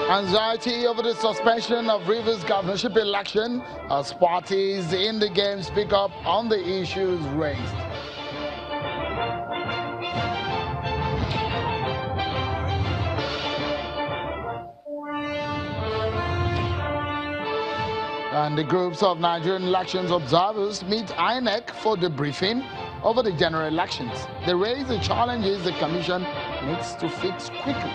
Anxiety over the suspension of Rivers governorship election as parties in the game speak up on the issues raised. And the groups of Nigerian elections observers meet INEC for debriefing over the general elections. They raise the challenges the commission needs to fix quickly.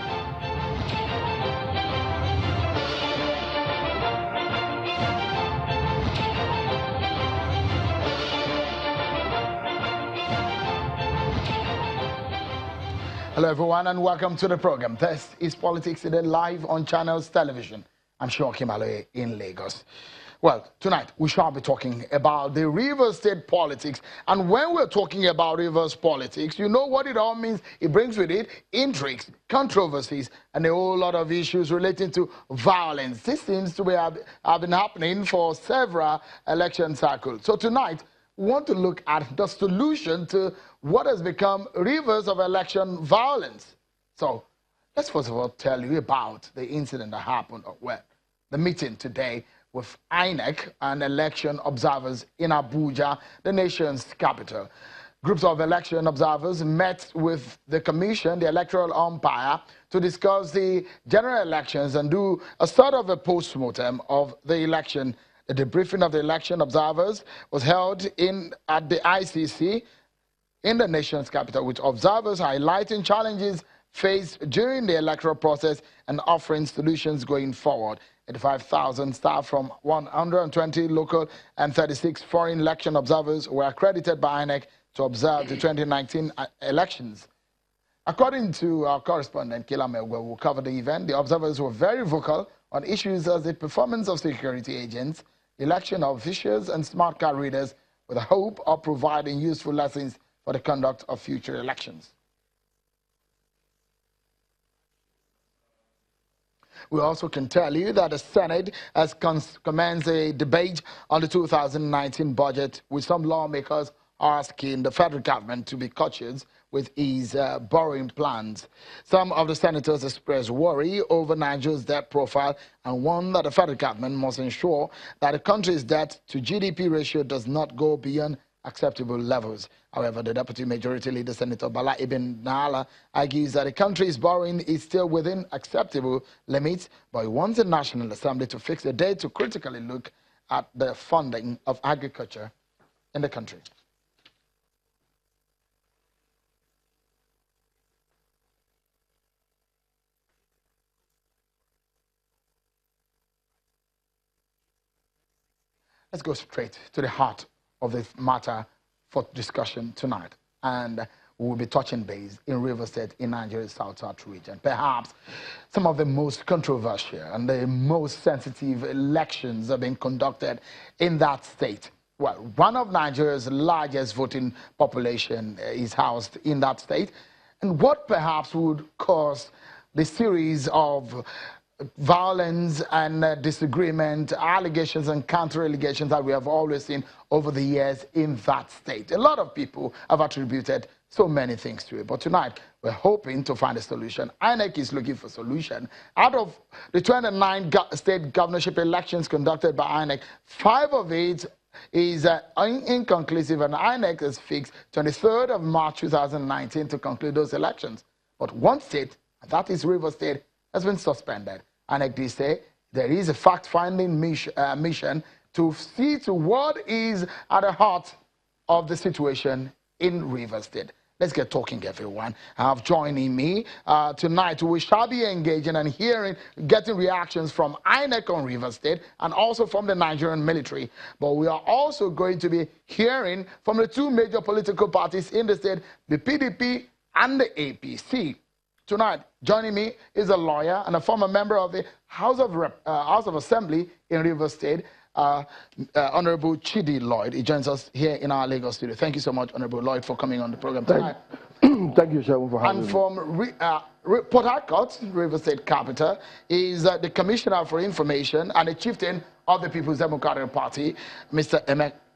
Hello everyone and welcome to the program. This is Politics Today live on Channels Television. I'm Shoki Maloye in Lagos. Well, tonight we shall be talking about the Rivers State politics. And when we're talking about Rivers politics, you know what it all means. It brings with it intrigues, controversies, and a whole lot of issues relating to violence. This seems to have been happening for several election cycles. So tonight, we want to look at the solution to what has become rivers of election violence. So let's first of all tell you about the incident that happened at the meeting today with INEC and election observers in Abuja, the nation's capital. Groups of election observers met with the commission, the electoral umpire, to discuss the general elections and do a sort of a post-mortem of the election. The debriefing of the election observers was held at the ICC in the nation's capital, with observers highlighting challenges faced during the electoral process and offering solutions going forward. 85,000 staff from 120 local and 36 foreign election observers were accredited by INEC to observe the 2019 elections. According to our correspondent, Kila Megwe, who covered the event, the observers were very vocal on issues as the performance of security agents, election of officials and smart card readers, with the hope of providing useful lessons for the conduct of future elections. We also can tell you that the Senate has commenced a debate on the 2019 budget, with some lawmakers asking the federal government to be cautious with its borrowing plans. Some of the senators expressed worry over Nigeria's debt profile and warned that the federal government must ensure that the country's debt to GDP ratio does not go beyond acceptable levels. However, the Deputy Majority Leader, Senator Bala Ibn Nala, argues that the country's borrowing is still within acceptable limits, but he wants the National Assembly to fix a date to critically look at the funding of agriculture in the country. Let's go straight to the heart of the matter for discussion tonight, and we will be touching base in Rivers State in Nigeria's South region. Perhaps some of the most controversial and the most sensitive elections are being conducted in that state. Well, one of Nigeria's largest voting population is housed in that state, and what perhaps would cause the series of violence and disagreement, allegations and counter-allegations that we have always seen over the years in that state. A lot of people have attributed so many things to it, but tonight we're hoping to find a solution. INEC is looking for a solution. Out of the 29 state governorship elections conducted by INEC, 5 of it is inconclusive, and INEC has fixed 23rd of March 2019 to conclude those elections. But one state, and that is Rivers State, has been suspended. INEC did say there is a fact-finding mission to see to what is at the heart of the situation in Rivers State. Let's get talking, everyone. I have joining me tonight. We shall be engaging and getting reactions from INEC on Rivers State and also from the Nigerian military. But we are also going to be hearing from the 2 major political parties in the state, the PDP and the APC. Tonight, joining me is a lawyer and a former member of the House of Assembly in Rivers State, Honorable Chidi Lloyd. He joins us here in our Lagos studio. Thank you so much, Honorable Lloyd, for coming on the program tonight. Thank you, Sharon, for having me. And from Port Harcourt, Rivers State capital, is the Commissioner for Information and the Chieftain of the People's Democratic Party, Mr.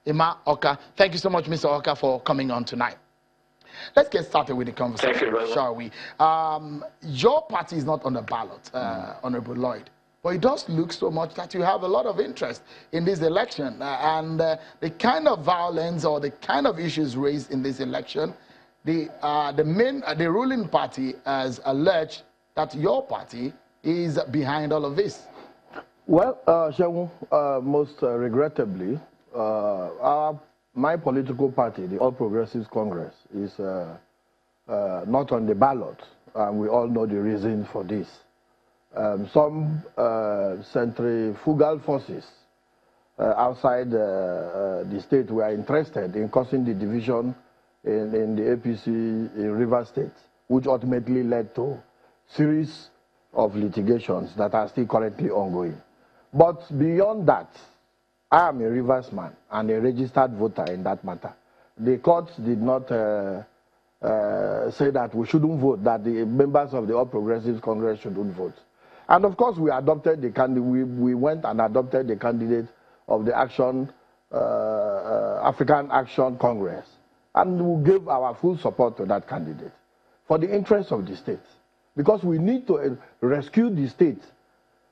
Emma Oka. Thank you so much, Mr. Oka, for coming on tonight. Let's get started with the conversation, shall we? Your party is not on the ballot, Honorable Lloyd, but it does look so much that you have a lot of interest in this election. And the kind of violence or the kind of issues raised in this election, the ruling party has alleged that your party is behind all of this. Well, Shegun, most regrettably, my political party, the All Progressives Congress, is not on the ballot. We all know the reason for this. Some centrifugal forces outside the state were interested in causing the division in the APC in Rivers State, which ultimately led to series of litigations that are still currently ongoing. But beyond that, I am a Rivers man and a registered voter in that matter. The court did not say that we shouldn't vote, that the members of the All Progressives Congress shouldn't vote. And of course, we adopted the candidate. We went and adopted the candidate of the African Action Congress, and we gave our full support to that candidate for the interest of the state, because we need to rescue the state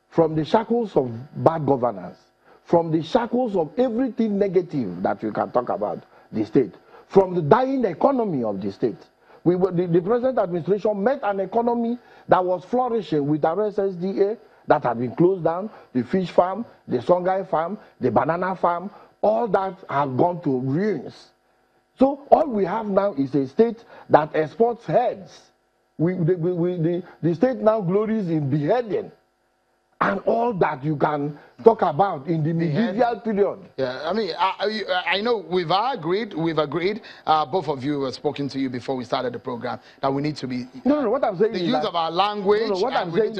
from the shackles of bad governance, from the shackles of everything negative that we can talk about the state, from the dying economy of the state. The present administration met an economy that was flourishing with our SSDA that had been closed down, the fish farm, the songhai farm, the banana farm, all that have gone to ruins. So all we have now is a state that exports heads. The state now glories in beheading, and all that you can talk about in the medieval period. Yeah, I mean, I know we've agreed, both of you have spoken to you before we started the program, that we need to be... No, what I'm saying the is use of our language, what I'm saying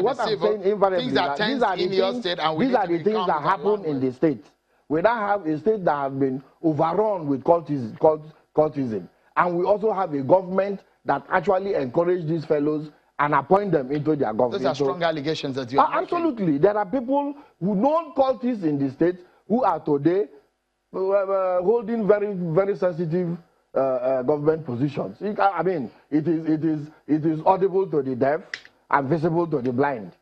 invariably, things that tend in your state, and these are the things that happen in the state. We now have a state that has been overrun with cultism. And we also have a government that actually encourages these fellows and appoint them into their government. Those are strong allegations that you are absolutely. There are people who known cultists in the state who are today holding very, very sensitive government positions. I mean, it is audible to the deaf and visible to the blind.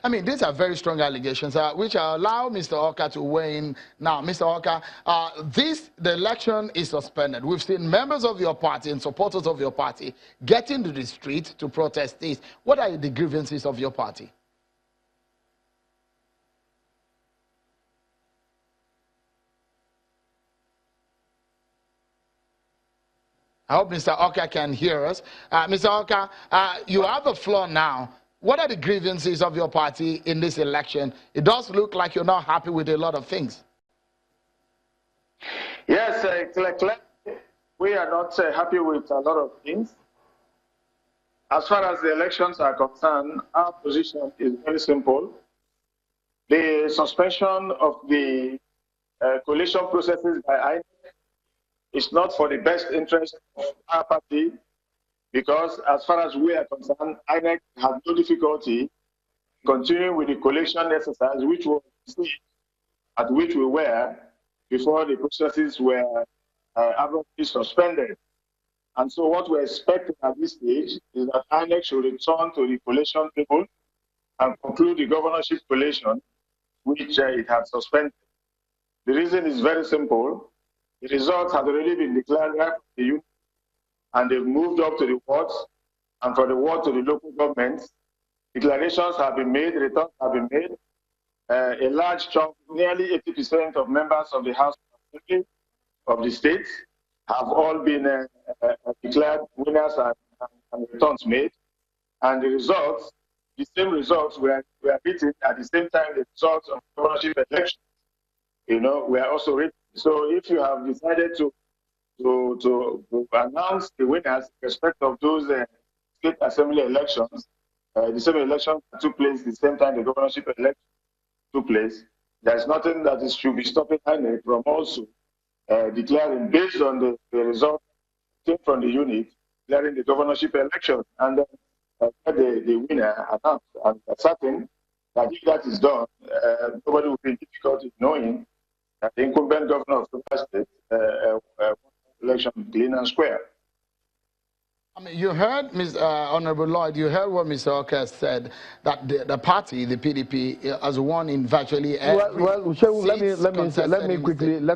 I mean, these are very strong allegations, which allow Mr. Oka to weigh in. Now, Mr. Oka, the election is suspended. We've seen members of your party and supporters of your party get into the street to protest this. What are the grievances of your party? I hope Mr. Oka can hear us. Mr. Oka, you have the floor now. What are the grievances of your party in this election? It does look like you're not happy with a lot of things. Yes, we are not happy with a lot of things. As far as the elections are concerned, our position is very simple. The suspension of the coalition processes by INEC is not for the best interest of our party, because as far as we are concerned, INEC had no difficulty continuing with the coalition exercise, which was at which we were before the processes were abruptly suspended. And so what we're expecting at this stage is that INEC should return to the coalition table and conclude the governorship coalition, which it had suspended. The reason is very simple. The results have already been declared by the union, and they've moved up to the wards, and from the ward to the local governments. Declarations have been made, returns have been made. A large chunk, nearly 80% of members of the House of the state have all been declared winners and returns made. And the results, the same results were written at the same time the results of governorship elections, were also written. So if you have decided to announce the winners in respect of those state assembly elections, the same election took place the same time the governorship election took place, there's nothing that should be stopping INEC from also declaring, based on the result from the unit, declaring the governorship election, and then the winner announced. And certain that if that is done, nobody will be in difficulty knowing that the incumbent governor of the state election clean and square. I mean, you heard, Honorable Lloyd, you heard what Mr. Oka said, that the party, the PDP, has won in virtually every let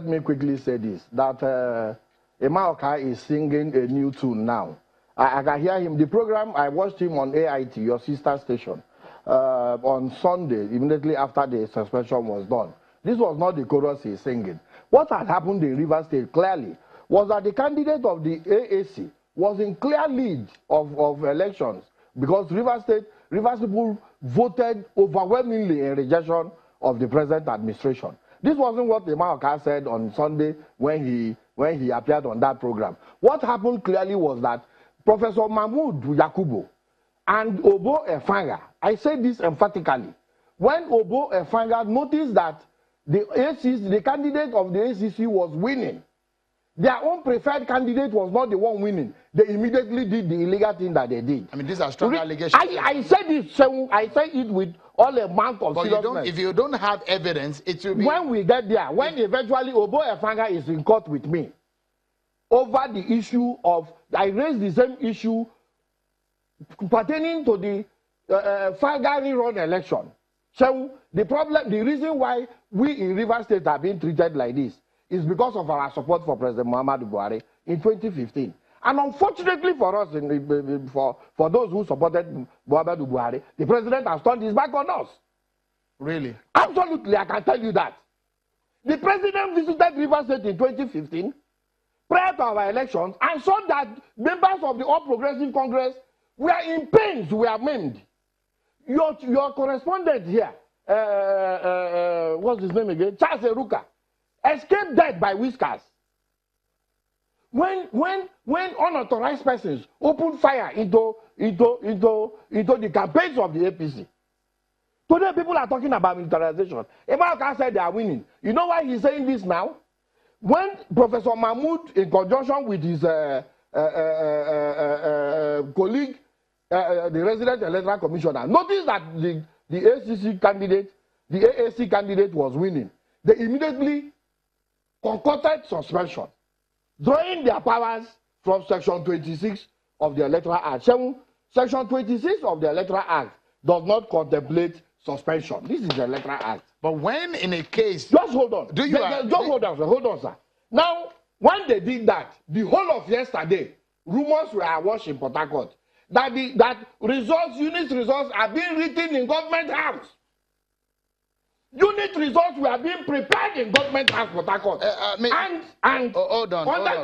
me quickly say this, that Emma Oka is singing a new tune now. I can hear him. The program, I watched him on AIT, your sister station, on Sunday, immediately after the suspension was done. This was not the chorus he's singing. What had happened in Rivers State clearly was that the candidate of the AAC was in clear lead of elections, because Rivers people voted overwhelmingly in rejection of the present administration. This wasn't what Emma Oka said on Sunday when he appeared on that program. What happened clearly was that Professor Mahmoud Yakubu and Obo Efanga, I say this emphatically, when Obo Efanga noticed that the candidate of the ACC was winning, their own preferred candidate was not the one winning, they immediately did the illegal thing that they did. I mean, these are strong allegations. I said it with all amount of seriousness. If you don't have evidence, it will be... When we get there, when eventually Obo Efanga is in court with me over the issue of, I raised the same issue pertaining to the Falgari run election. So the reason why we in Rivers State are being treated like this is because of our support for President Muhammadu Buhari in 2015. And unfortunately for us, for those who supported Muhammadu Buhari, the president has turned his back on us. Really? Absolutely, I can tell you that. The president visited Rivers State in 2015, prior to our elections, and saw that members of the All Progressive Congress were in pains, were maimed. Your correspondent here, what's his name again? Charles Eruka, escaped death by whiskers. When unauthorized persons open fire into the campaigns of the APC. Today people are talking about militarization. Emma said they are winning. You know why he's saying this now? When Professor Mahmoud, in conjunction with his colleague, the resident electoral commissioner, noticed that the ACC candidate, the AAC candidate was winning, they immediately concocted suspension, drawing their powers from Section 26 of the Electoral Act. Section 26 of the Electoral Act does not contemplate suspension. This is the Electoral Act. But when in a case... Just hold on. Hold on, sir. Now, when they did that, the whole of yesterday, rumors were awash in Port Harcourt that unit results are being written in government house. Unit results were being prepared in government house, Port Harcourt. Under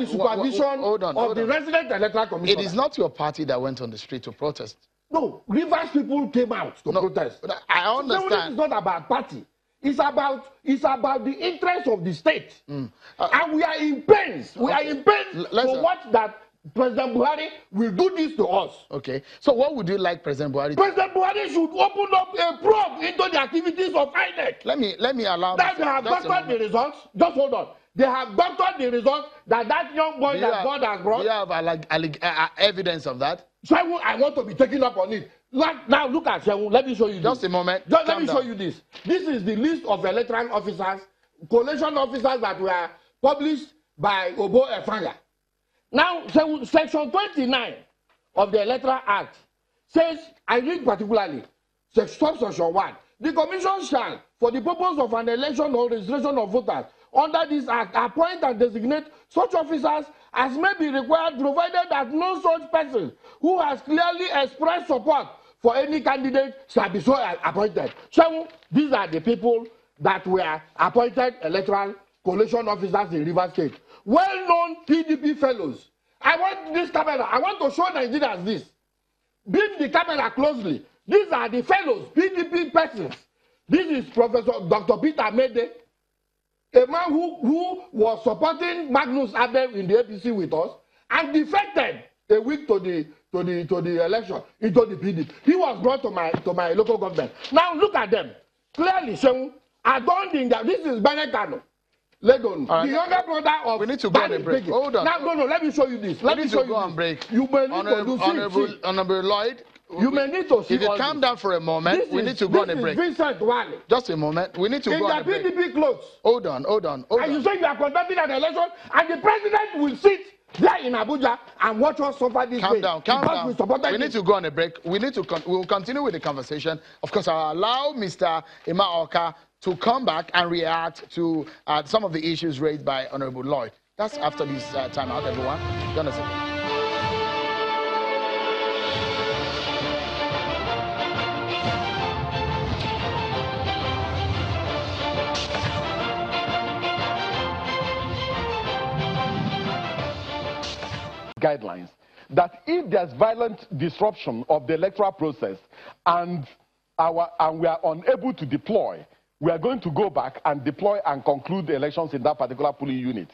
the supervision of the resident electoral commission. It is not your party that went on the street to protest. No, Rivers people came out to protest. I understand. It's not about party. It's about the interest of the state. And we are in pains. We are in pains to watch that President Buhari will do this to us. Okay. So what would you like President Buhari to do? President Buhari should open up a probe into the activities of INEC. Let me allow... That they have doctored the results. Just hold on. They have doctored the results that young boy that God has brought. Do you have evidence of that? So I want to be taken up on it. Now look at Shehu. Let me show you Just this. A moment. Let me show you this. This is the list of electoral officers, collation officers that were published by Obo Efanga. Now, Section 29 of the Electoral Act says, I read particularly, Section 1, the Commission shall, for the purpose of an election or registration of voters, under this Act, appoint and designate such officers as may be required, provided that no such person who has clearly expressed support for any candidate shall be so appointed. So, these are the people that were appointed electoral collation officers in Rivers State. Well-known PDP fellows. I want this camera. I want to show Nigerians this. Beam the camera closely. These are the fellows, PDP persons. This is Professor Dr. Peter Mede, a man who was supporting Magnus Abel in the APC with us and defected a week to the election into the PDP. He was brought to my local government. Now look at them. Clearly shown. I don't think that this is Benekano. Legon, the younger brother of... We need to go on a break. Hold on. Now, no, let me show you this. Let me show you on break. You may need to Honorable Lloyd, you may need to see. If you calm down for a moment, we need to go on a break. Vincent Wale. Just a moment. We need to go on a break. In the PDP clothes. Hold on. And you say you are conducting an election, and the president will sit there in Abuja and watch us suffer this way. Calm down. We need to go on a break. We will continue with the conversation. Of course, I'll allow Mr. Imaoka to come back and react to some of the issues raised by Honorable Lloyd. That's after this time out, everyone. Join us. Guidelines that if there's violent disruption of the electoral process and we are unable to deploy, we are going to go back and deploy and conclude the elections in that particular polling unit.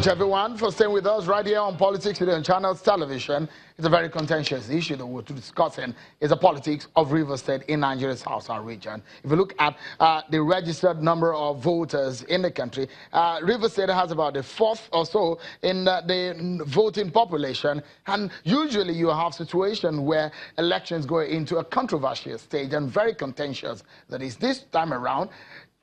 Everyone for staying with us right here on Politics Today on Channels Television. It's a very contentious issue that we're discussing. Is the politics of Rivers State in Nigeria's Southern region. If you look at the registered number of voters in the country, Rivers State has about the fourth or so in the voting population, and usually you have situations where elections go into a controversial stage and very contentious. That is, this time around,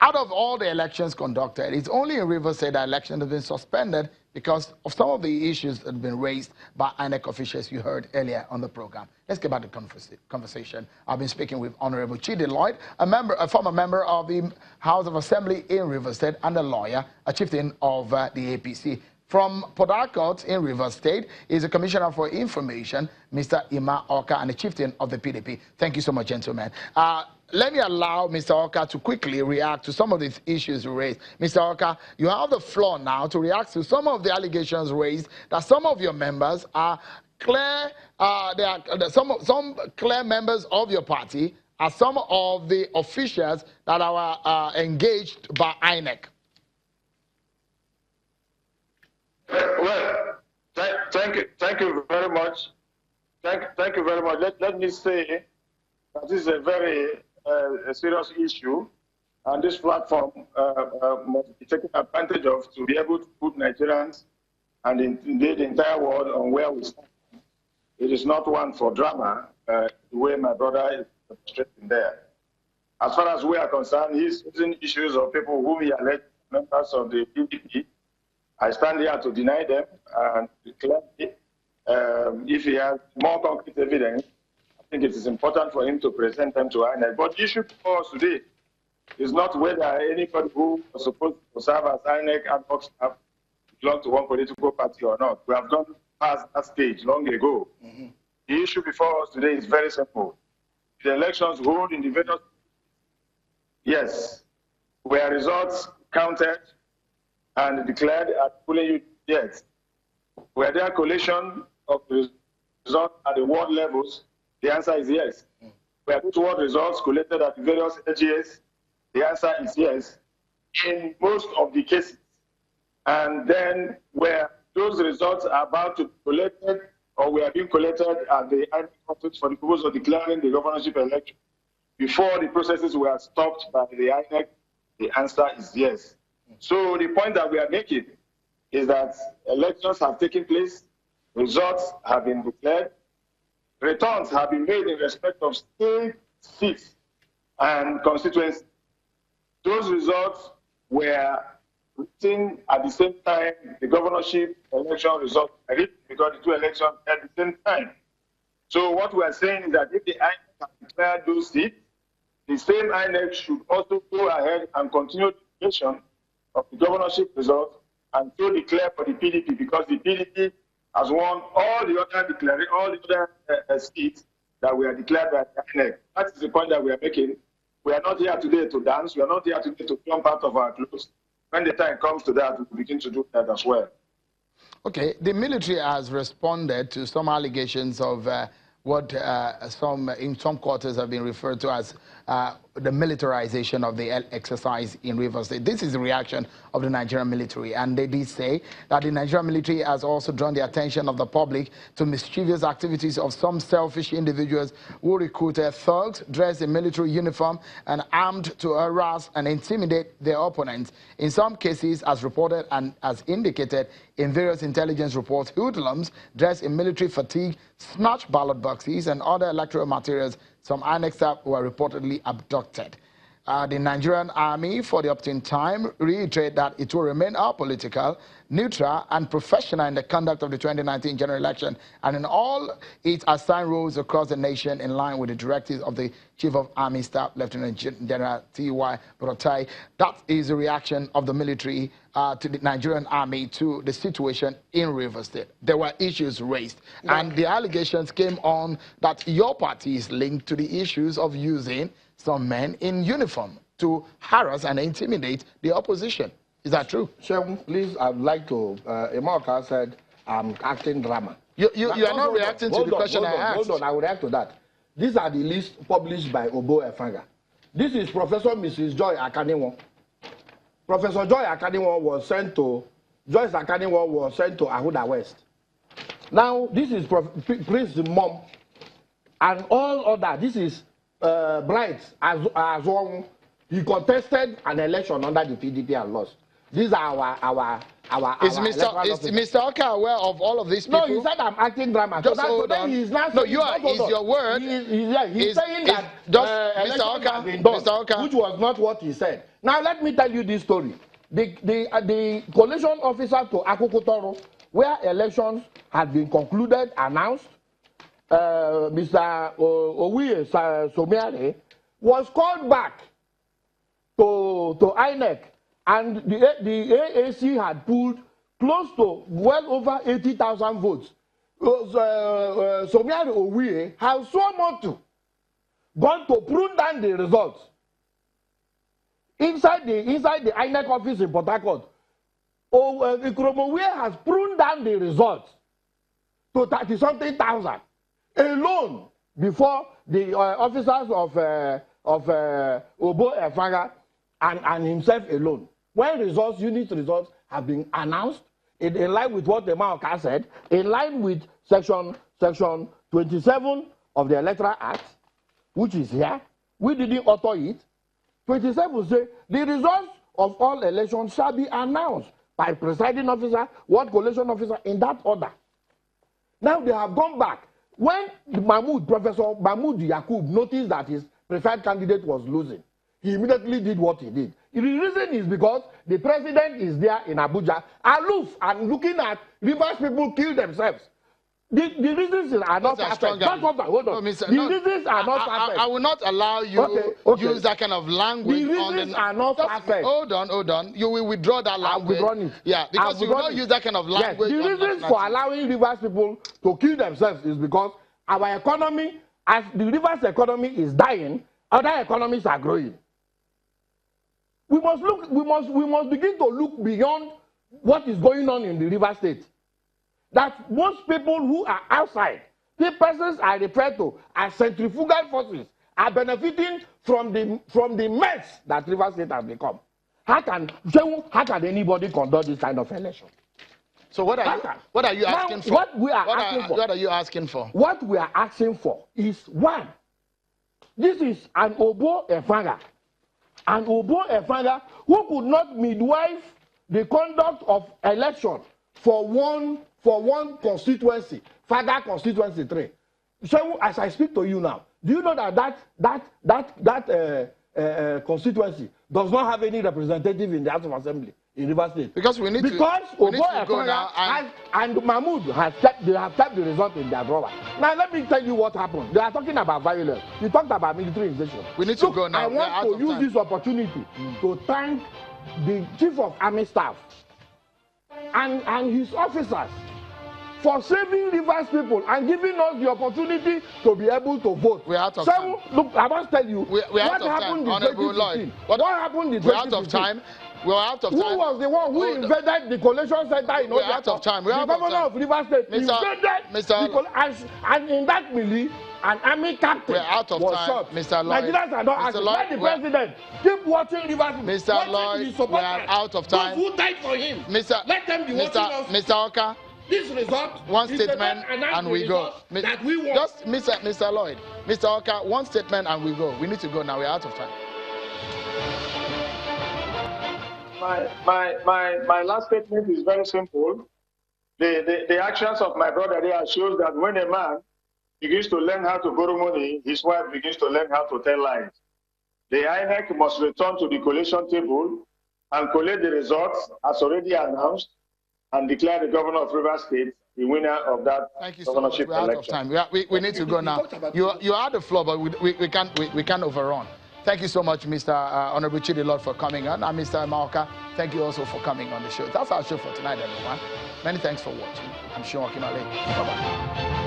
out of all the elections conducted, it's only in Rivers State that election has been suspended because of some of the issues that have been raised by INEC officials you heard earlier on the program. Let's get back to the conversation. I've been speaking with Honorable Chidi Lloyd, a former member of the House of Assembly in Rivers State and a lawyer, a chieftain of the APC. From Port Harcourt in Rivers State is the Commissioner for Information, Mr. Imaoka, and the chieftain of the PDP. Thank you so much, gentlemen. Let me allow Mr. Oka to quickly react to some of these issues you raised. Mr. Oka, you have the floor now to react to some of the allegations raised that some of your members are clear, some clear members of your party are some of the officials that are engaged by INEC. Well, thank you very much. Thank you very much. Let me say that this is a very serious issue, and this platform must be taken advantage of to be able to put Nigerians and indeed the entire world on where we stand. It is not one for drama, the way my brother is demonstrating there. As far as we are concerned, he's using issues of people whom he alleged members of the PDP. I stand here to deny them and declare if he has more concrete evidence, I think it is important for him to present them to INEC. But the issue for us today is not whether anybody who was supposed to serve as INEC ad hoc staff belongs to one political party or not. We have gone past that stage long ago. The issue before us today is very simple. The elections hold in the various, yes, where results counted and declared at polling unit, yes. Were there collation of the results at the ward levels? The answer is yes. Were those ward results collected at the various AGS? The answer is yes, in most of the cases. And then where those results are about to be collected or were being collected at the INEC office for the purpose of declaring the governorship election, before the processes were stopped by the INEC, the answer is yes. So the point that we are making is that elections have taken place, results have been declared, returns have been made in respect of state seats and constituencies. Those results were written at the same time the governorship election results were written because the two elections at the same time. So what we are saying is that if the INEC has declared those seats, the same INEC should also go ahead and continue the declaration of the governorship results and to declare for the PDP, because the PDP has won all the other seats that were declared by the INEC. That is the point that we are making. We are not here today to dance. We are not here today to jump out of our clothes. When the time comes to that, we begin to do that as well. Okay, the military has responded to some allegations of what in some quarters have been referred to as the militarization of the exercise in Rivers State. This is the reaction of the Nigerian military, and they did say that the Nigerian military has also drawn the attention of the public to mischievous activities of some selfish individuals who recruited thugs dressed in military uniform and armed to harass and intimidate their opponents. In some cases, as reported and as indicated in various intelligence reports, hoodlums dressed in military fatigue snatched ballot boxes and other electoral materials. Some INEC staff were reportedly abducted. The Nigerian Army, for the opportune time, reiterated that it will remain apolitical, neutral, and professional in the conduct of the 2019 general election and in all its assigned roles across the nation in line with the directives of the Chief of Army Staff, Lieutenant General T.Y. Buratai. That is the reaction of the military to the Nigerian Army to the situation in Rivers State. There were issues raised, and the allegations came on that your party is linked to the issues of using some men in uniform to harass and intimidate the opposition. Is that true? Shem, please, I'd like to, Imauka said, I'm acting drama. You are not reacting to the question I asked. Hold on, I will react to that. These are the lists published by Obo Efanga. This is Professor Mrs. Joy Akaniwo. Professor Joy Akaniwo was sent to, Joyce Akaniwo was sent to Ahuda West. Now, this is Prince Mom and all other. This is Bright as one. He contested an election under the PDP and lost. These are our Is Mr. Oka aware of all of these people? No, he said I'm acting drama. Just hold on. He's not no, you are. Is your word? He's saying that Mr. Oka, which was not what he said. Now let me tell you this story. The coalition officer to Akukutoro, where elections had been concluded, announced, Mr. Owiye Somiare was called back to INEC, and the AAC had pulled close to well over 80,000 votes. Somiare Owiye has so much to gone to prune down the results inside the INEC office in Port Harcourt. Ikromowiye has pruned down the results to 30-something thousand alone before the officers of Obo Efanga and himself alone. When unit results have been announced, in line with what the Maoka said, in line with section 27 of the Electoral Act, which is here, we didn't author it. 27 say the results of all elections shall be announced by presiding officer, ward collation officer, in that order. Now they have gone back. When Professor Mahmoud Yakub noticed that his preferred candidate was losing, he immediately did what he did. The reason is because the president is there in Abuja, aloof and looking at Rivers people kill themselves. The reasons are not perfect. Hold on. The reasons are not perfect. I will not allow you use that kind of language. The reasons are not perfect. Hold on. You will withdraw that language. I'll withdraw it. Yeah, because you will not use that kind of language. Yes, the reasons for allowing Rivers people to kill themselves is because our economy, as the Rivers economy is dying, other economies are growing. We must begin to look beyond what is going on in the River State. That most people who are outside, the persons I refer to as centrifugal forces, are benefiting from the mess that River State has become. How can anybody conduct this kind of election? So what are you asking for? What are you asking for? What we are asking for is, one, this is an Obo Efanga. An Obo Efanga who could not midwife the conduct of election for one constituency, Faga constituency 3. So as I speak to you now, do you know that constituency does not have any representative in the House of Assembly in Rivers State? Because we need to go now, and Mahmoud have kept the result in their drawer. Now let me tell you what happened. They are talking about violence. You talked about militarization. We need to go now. I want to use this opportunity to thank the Chief of Army Staff and his officers for saving Rivers people and giving us the opportunity to be able to vote. We're out of time. Look, I must tell you what happened in 2015. What happened in 2015? We're out of time. We're out of time. Who was the one who invaded the collation center in Oja? We're out of time. The governor of Rivers State invaded and in that melee, an army captain We're out of was time, shot. Mr. Lloyd. Nigerians are not acting. Let the president keep watching Rivers. Mr. Lloyd, we are out of time. Those who died for him. Let them be watching us. Mr. Oka. This result. One statement and we go. That we want. Just Mr. Lloyd, Mr. Oka, one statement and we go. We need to go now. We're out of time. My last statement is very simple. The actions of my brother there shows that when a man begins to learn how to borrow money, his wife begins to learn how to tell lies. The INEC must return to the collation table and collect the results as already announced and declare the governor of Rivers State the winner of that governorship election. We're out of time. We need to go now. You are the floor, but we can't overrun. Thank you so much, Mr. Honorable Chidi Lloyd, for coming on. And Mr. Maoka, thank you also for coming on the show. That's our show for tonight, everyone. Many thanks for watching. I'm Sean Kimale. Bye-bye.